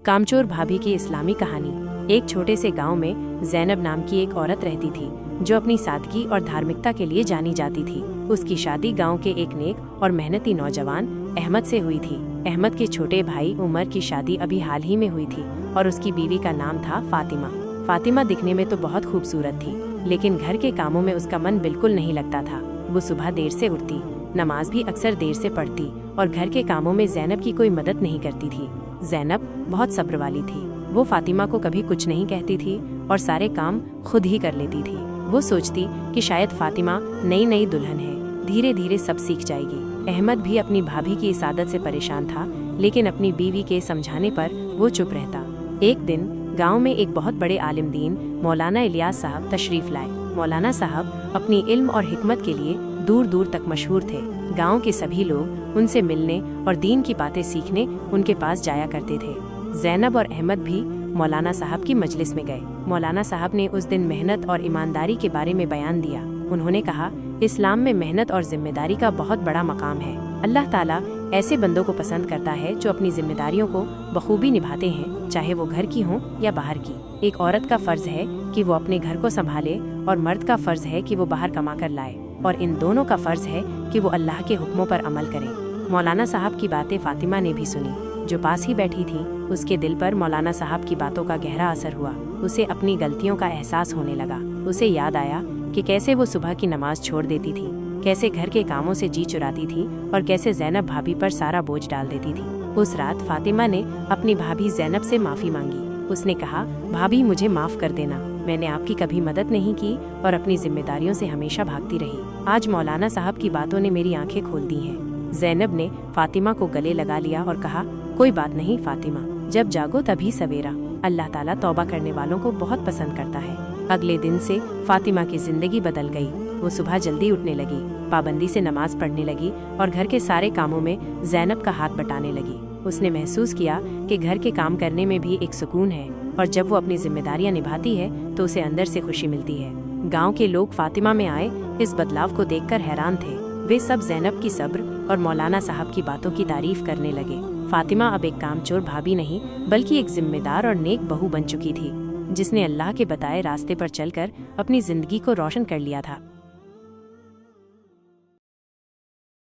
कामचोर भाभी की इस्लामी कहानी। एक छोटे से गांव में ज़ैनब नाम की एक औरत रहती थी जो अपनी सादगी और धार्मिकता के लिए जानी जाती थी। उसकी शादी गांव के एक नेक और मेहनती नौजवान अहमद से हुई थी। अहमद के छोटे भाई उमर की शादी अभी हाल ही में हुई थी और उसकी बीवी का नाम था फातिमा। फातिमा दिखने में तो बहुत खूबसूरत थी, लेकिन घर के कामों में उसका मन बिल्कुल नहीं लगता था। वो सुबह देर से उठती, नमाज भी अक्सर देर से पढ़ती और घर के कामों में ज़ैनब की कोई मदद नहीं करती थी। ज़ैनब बहुत सब्र वाली थी। वो फातिमा को कभी कुछ नहीं कहती थी और सारे काम खुद ही कर लेती थी। वो सोचती कि शायद फातिमा नई दुल्हन है, धीरे धीरे सब सीख जाएगी। अहमद भी अपनी भाभी की इस आदत से परेशान था, लेकिन अपनी बीवी के समझाने पर वो चुप रहता। एक दिन गांव में एक बहुत बड़े आलिम दीन मौलाना इलियास साहब तशरीफ लाए। मौलाना साहब अपनी इल्म और हिकमत के लिए दूर दूर तक मशहूर थे। गांव के सभी लोग उनसे मिलने और दीन की बातें सीखने उनके पास जाया करते थे। ज़ैनब और अहमद भी मौलाना साहब की मजलिस में गए। मौलाना साहब ने उस दिन मेहनत और ईमानदारी के बारे में बयान दिया। उन्होंने कहा, इस्लाम में मेहनत और जिम्मेदारी का बहुत बड़ा मकाम है। अल्लाह ताला ऐसे बंदों को पसंद करता है जो अपनी जिम्मेदारियों को बखूबी निभाते हैं, चाहे वो घर की हों या बाहर की। एक औरत का फर्ज है कि वो अपने घर को संभाले और मर्द का फर्ज है कि वो बाहर कमा कर लाए, और इन दोनों का फर्ज है कि वो अल्लाह के हुक्मों पर अमल करें। मौलाना साहब की बातें फातिमा ने भी सुनी, जो पास ही बैठी थी। उसके दिल पर मौलाना साहब की बातों का गहरा असर हुआ। उसे अपनी गलतियों का एहसास होने लगा। उसे याद आया कि कैसे वो सुबह की नमाज छोड़ देती थी, कैसे घर के कामों से जी चुराती थी और कैसे ज़ैनब भाभी पर सारा बोझ डाल देती थी। उस रात फातिमा ने अपनी भाभी ज़ैनब से माफ़ी मांगी। उसने कहा, भाभी मुझे माफ़ कर देना, मैंने आपकी कभी मदद नहीं की और अपनी जिम्मेदारियों से हमेशा भागती रही। आज मौलाना साहब की बातों ने मेरी आंखें खोल दी हैं। ज़ैनब ने फातिमा को गले लगा लिया और कहा, कोई बात नहीं फातिमा, जब जागो तभी सवेरा। अल्लाह ताला तौबा करने वालों को बहुत पसंद करता है। अगले दिन से फातिमा की जिंदगी बदल गई। वो सुबह जल्दी उठने लगी, पाबंदी से नमाज पढ़ने लगी और घर के सारे कामों में ज़ैनब का हाथ बटाने लगी। उसने महसूस किया कि घर के काम करने में भी एक सुकून है, और जब वो अपनी जिम्मेदारियां निभाती है तो उसे अंदर से खुशी मिलती है। गांव के लोग फातिमा में आए इस बदलाव को देखकर हैरान थे। वे सब ज़ैनब की सब्र और मौलाना साहब की बातों की तारीफ करने लगे। फातिमा अब एक कामचोर भाभी नहीं, बल्कि एक जिम्मेदार और नेक बहू बन चुकी थी, जिसने अल्लाह के बताए रास्ते पर चलकर अपनी जिंदगी को रोशन कर लिया था।